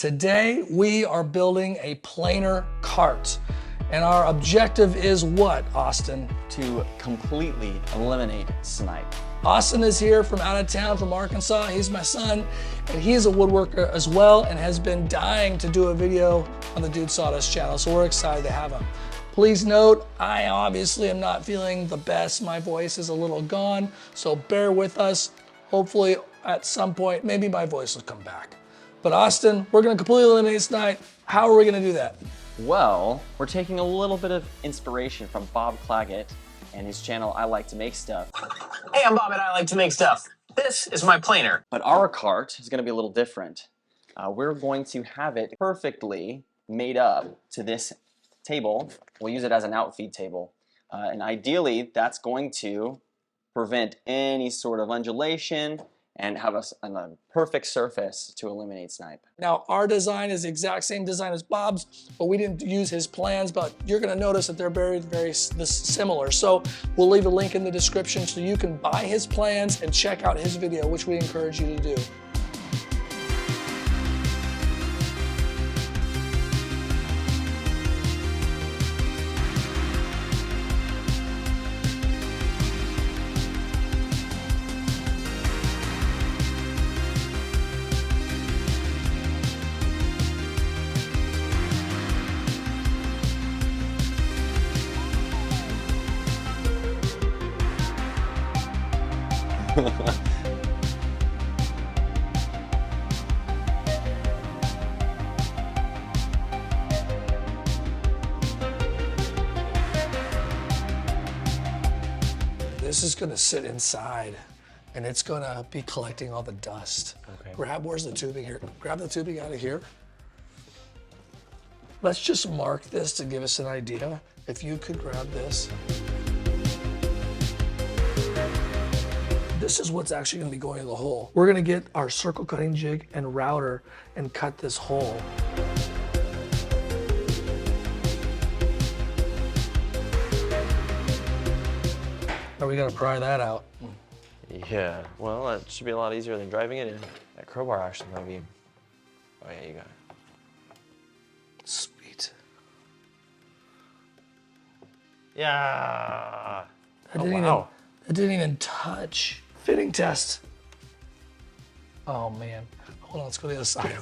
Today we are building a planer cart. And our objective is what, Austin? To completely eliminate snipe. Austin is here from out of town, from Arkansas. He's my son, and he's a woodworker as well and has been dying to do a video on the Dude Sawdust channel, so we're excited to have him. Please note, I obviously am not feeling the best. My voice is a little gone, so bear with us. Hopefully at some point, maybe my voice will come back. But Austin, we're gonna completely eliminate snipe. How are we gonna do that? Well, we're taking a little bit of inspiration from Bob Clagget and his channel, I Like to Make Stuff. Hey, I'm Bob and I Like to Make Stuff. This is my planer. But our cart is gonna be a little different. We're going to have it perfectly made up to this table. We'll use it as an outfeed table. And ideally, that's going to prevent any sort of undulation and have a perfect surface to eliminate snipe. Now, our design is the exact same design as Bob's, but we didn't use his plans, but you're gonna notice that they're very similar. So we'll leave a link in the description so you can buy his plans and check out his video, which we encourage you to do. This is gonna sit inside and it's gonna be collecting all the dust. Okay. Where's the tubing here? Grab the tubing out of here. Let's just mark this to give us an idea. If you could grab this. This is what's actually gonna be going in the hole. We're gonna get our circle cutting jig and router and cut this hole. Now we gotta pry that out. Yeah, well, that should be a lot easier than driving it in. That crowbar actually might be. Oh, yeah, you got it. Sweet. Yeah. That didn't even touch. Fitting test. Oh man. Hold on, let's go to the other side.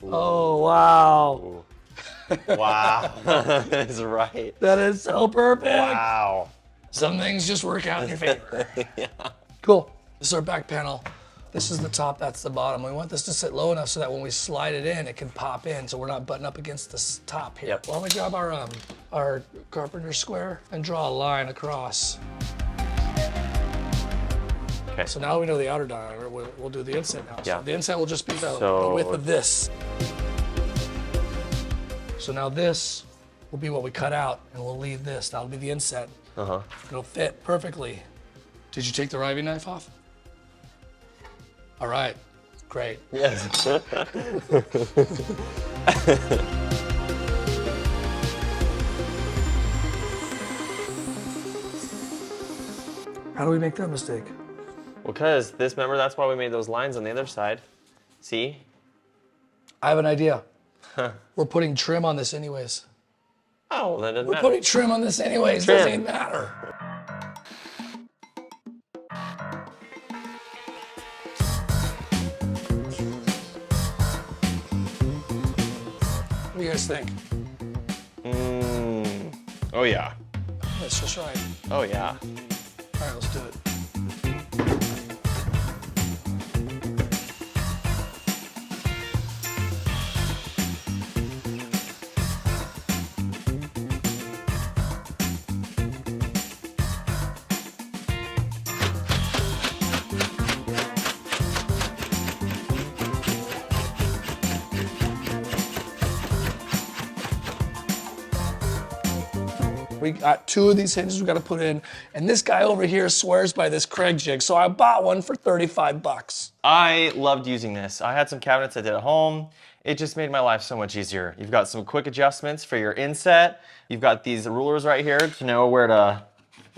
Oh, wow. Wow. That's right. That is so perfect. Wow. Some things just work out in your favor. Yeah. Cool. This is our back panel. This is the top, that's the bottom. We want this to sit low enough so that when we slide it in, it can pop in so we're not butting up against this top here. Yep. Why don't we grab our carpenter square and draw a line across. Okay. So now we know the outer diameter, we'll do the inset now. Yeah. So the inset will just be the width of this. So now this will be what we cut out and we'll leave this. That'll be the inset. Uh-huh. It'll fit perfectly. Did you take the riving knife off? All right, great. Yes. How do we make that mistake? Because remember, that's why we made those lines on the other side. See? I have an idea. We're putting trim on this anyways. Oh, that doesn't We're matter. putting trim on this anyways, Trim. doesn't even matter. What do you guys think? Oh, yeah. That's just right. Oh, yeah. All right, let's do it. We got 2 of these hinges we got to put in, and this guy over here swears by this Craig jig, so I bought one for 35 bucks. I loved using this. I had some cabinets I did at home. It just made my life so much easier. You've got some quick adjustments for your inset. You've got these rulers right here to know where to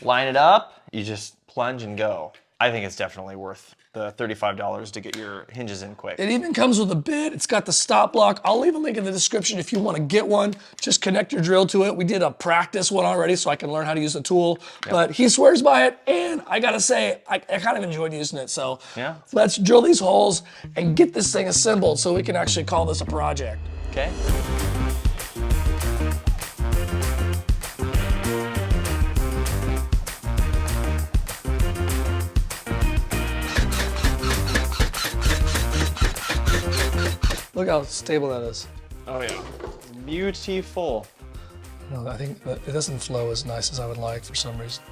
line it up. You just plunge and go. I think it's definitely worth the $35 to get your hinges in quick. It even comes with a bit. It's got the stop block. I'll leave a link in the description if you want to get one. Just connect your drill to it. We did a practice one already so I can learn how to use the tool. Yep. But he swears by it, and I gotta say, I kind of enjoyed using it. So yeah. Let's drill these holes and get this thing assembled so we can actually call this a project. Okay. Look how stable that is. Oh yeah, beautiful. No, I think it doesn't flow as nice as I would like for some reason.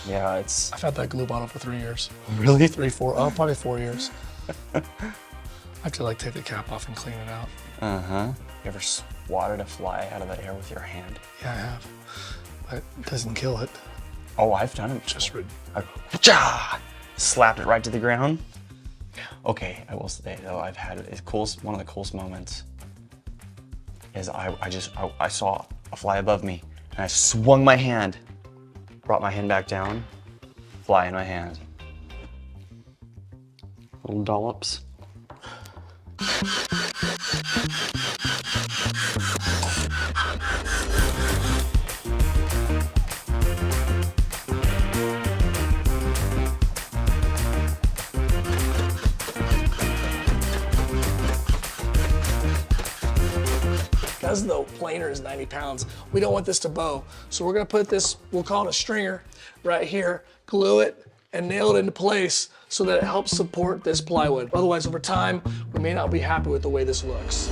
Yeah, it's... I've had that glue bottle for 3 years. Really? 3, 4, probably 4 years. I have to like take the cap off and clean it out. Uh-huh. You ever swatted a fly out of the air with your hand? Yeah, I have. But it doesn't kill it. Oh, I've done it. Just slapped it right to the ground. Okay, I will say though, I've had one of the coolest moments is I saw a fly above me and I swung my hand, brought my hand back down, fly in my hand. Little dollops. Because the planer is 90 pounds, we don't want this to bow. So we're gonna put this, we'll call it a stringer, right here, glue it, and nail it into place so that it helps support this plywood. Otherwise, over time, we may not be happy with the way this looks.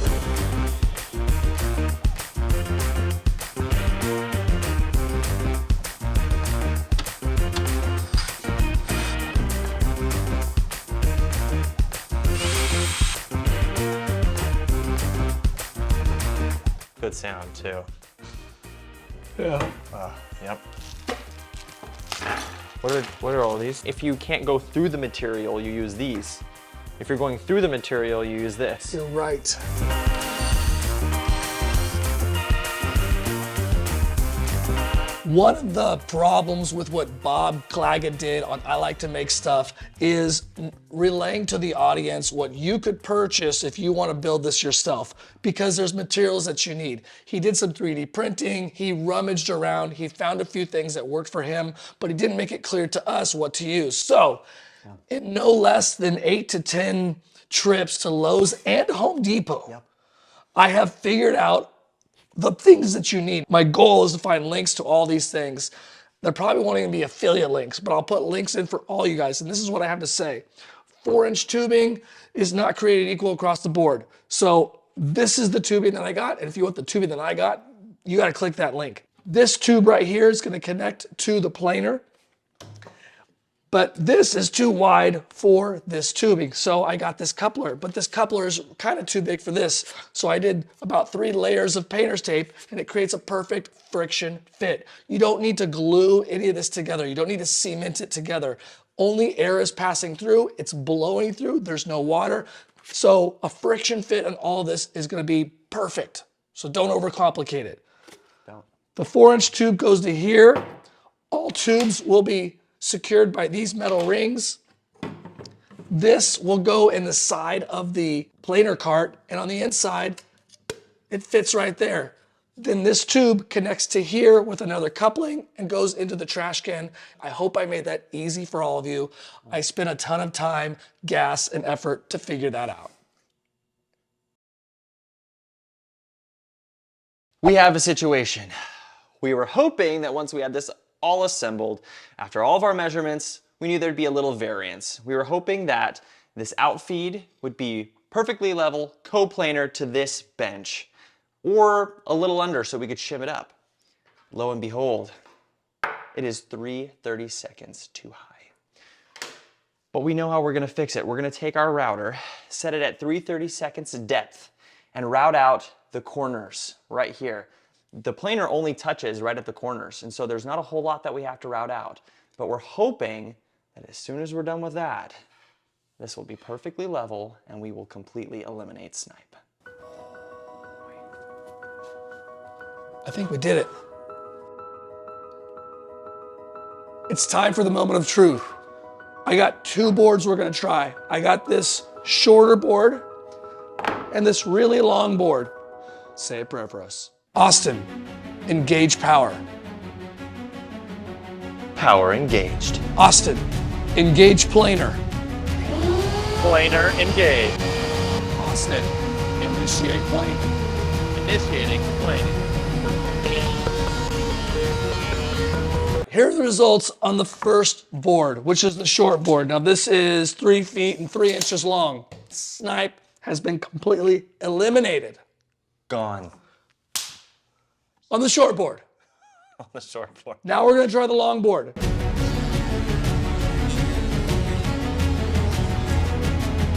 Good sound too. Yeah. Yep. What are all these? If you can't go through the material, you use these. If you're going through the material, you use this. You're right. One of the problems with what Bob Clagget did on I Like to Make Stuff is relaying to the audience what you could purchase if you want to build this yourself, because there's materials that you need. He did some 3D printing, he rummaged around, he found a few things that worked for him, but he didn't make it clear to us what to use. So, in no less than 8 to 10 trips to Lowe's and Home Depot, I have figured out the things that you need. My goal is to find links to all these things. They're probably won't even be affiliate links, but I'll put links in for all you guys. And this is what I have to say. 4-inch tubing is not created equal across the board. So this is the tubing that I got. And if you want the tubing that I got, you got to click that link. This tube right here is going to connect to the planer. But this is too wide for this tubing. So I got this coupler, but this coupler is kind of too big for this. So I did about 3 layers of painter's tape and it creates a perfect friction fit. You don't need to glue any of this together. You don't need to cement it together. Only air is passing through, it's blowing through, there's no water. So a friction fit on all this is gonna be perfect. So don't overcomplicate it. The 4-inch tube goes to here. All tubes will be secured by these metal rings. This will go in the side of the planer cart, and on the inside, it fits right there. Then this tube connects to here with another coupling and goes into the trash can. I hope I made that easy for all of you. I spent a ton of time, gas, and effort to figure that out. We have a situation. We were hoping that once we had this all assembled, after all of our measurements, we knew there'd be a little variance. We were hoping that this outfeed would be perfectly level, coplanar to this bench, or a little under so we could shim it up. Lo and behold, it is 3/32 too high. But we know how we're gonna fix it. We're gonna take our router, set it at 3/32 depth, and route out the corners right here. The planer only touches right at the corners, and so there's not a whole lot that we have to route out. But we're hoping that as soon as we're done with that, this will be perfectly level and we will completely eliminate snipe. I think we did it. It's time for the moment of truth. I got two boards we're gonna try. I got this shorter board and this really long board. Say a prayer for us. Austin, engage power. Power engaged. Austin, engage planer. Planer engaged. Austin, initiate plane. Initiating planing. Here are the results on the first board, which is the short board. Now this is 3 feet and 3 inches long. Snipe has been completely eliminated Gone. on the short board. On the short board. Now we're gonna try the long board.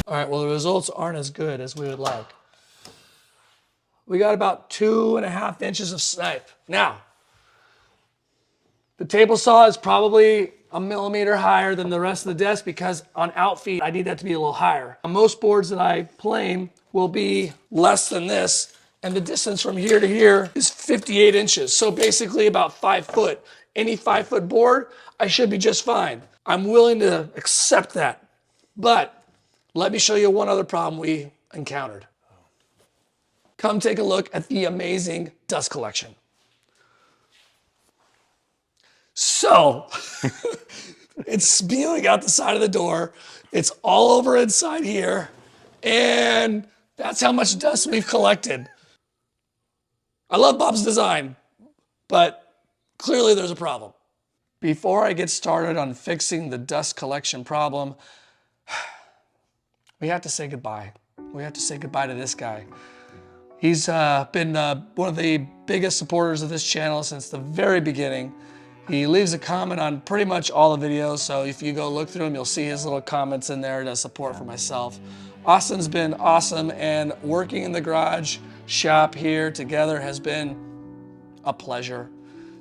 All right, well, the results aren't as good as we would like. We got about 2.5 inches of snipe. Now, the table saw is probably a millimeter higher than the rest of the desk because on outfeed, I need that to be a little higher. On most boards that I plane will be less than this, and the distance from here to here is 58 inches. So basically about 5 foot. Any 5 foot board, I should be just fine. I'm willing to accept that. But let me show you one other problem we encountered. Come take a look at the amazing dust collection. So, it's spewing out the side of the door. It's all over inside here. And that's how much dust we've collected. I love Bob's design, but clearly there's a problem. Before I get started on fixing the dust collection problem, we have to say goodbye. We have to say goodbye to this guy. He's been one of the biggest supporters of this channel since the very beginning. He leaves a comment on pretty much all the videos, so if you go look through them, you'll see his little comments in there to support for myself. Austin's been awesome, and working in the garage shop here together has been a pleasure.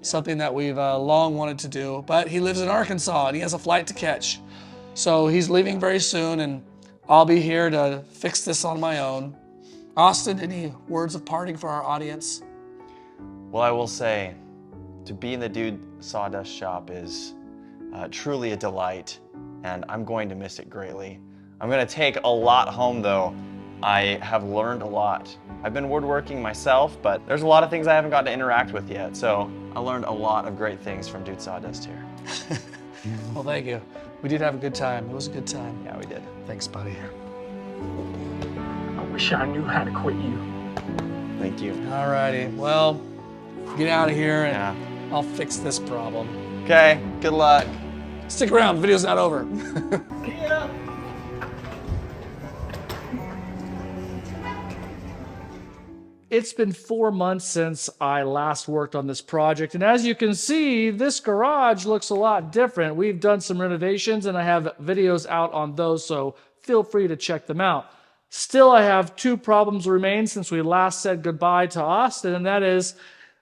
Something that we've long wanted to do, but he lives in Arkansas and he has a flight to catch. So he's leaving very soon, and I'll be here to fix this on my own. Austin, any words of parting for our audience? Well, I will say, to be in the Dude Sawdust shop is truly a delight, and I'm going to miss it greatly. I'm going to take a lot home, though. I have learned a lot. I've been woodworking myself, but there's a lot of things I haven't gotten to interact with yet, so I learned a lot of great things from Dude Sawdust here. Well, thank you. We did have a good time. It was a good time. Yeah, we did. Thanks, buddy. I wish I knew how to quit you. Thank you. All righty. Well, get out of here and Yeah. I'll fix this problem. Okay, good luck. Stick around. The video's not over. It's been 4 months since I last worked on this project, and as you can see, this garage looks a lot different. We've done some renovations, and I have videos out on those, so feel free to check them out. Still, I have 2 problems remain since we last said goodbye to Austin, and that is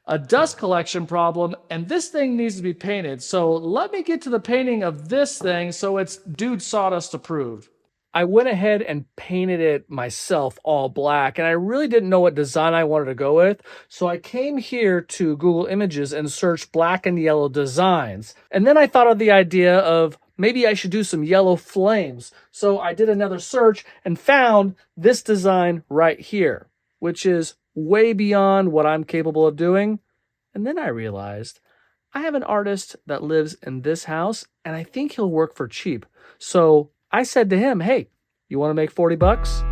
a dust collection problem, and this thing needs to be painted. So let me get to the painting of this thing so it's Dude Sawdust approved. I went ahead and painted it myself all black, and I really didn't know what design I wanted to go with, so I came here to Google Images and searched black and yellow designs. And then I thought of the idea of maybe I should do some yellow flames. So I did another search and found this design right here, which is way beyond what I'm capable of doing. And then I realized I have an artist that lives in this house, and I think he'll work for cheap. So I said to him, hey, you want to make 40 bucks?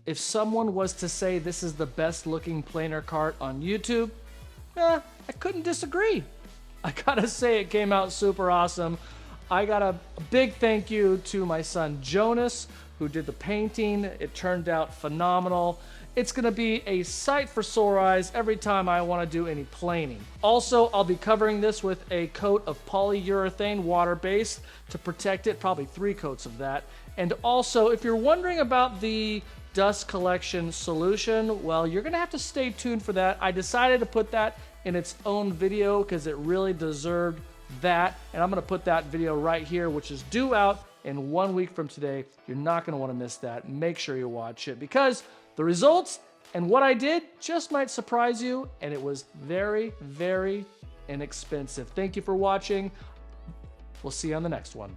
If someone was to say this is the best looking planer cart on YouTube, I couldn't disagree. I gotta say it came out super awesome. I got a big thank you to my son Jonas, who did the painting. It turned out phenomenal. It's gonna be a sight for sore eyes every time I wanna do any planing. Also, I'll be covering this with a coat of polyurethane, water-based, to protect it, probably 3 coats of that. And also, if you're wondering about the dust collection solution, well, you're gonna have to stay tuned for that. I decided to put that in its own video because it really deserved that. And I'm gonna put that video right here, which is due out in 1 week from today. You're not gonna wanna miss that. Make sure you watch it because the results and what I did just might surprise you, and it was very, very inexpensive. Thank you for watching. We'll see you on the next one.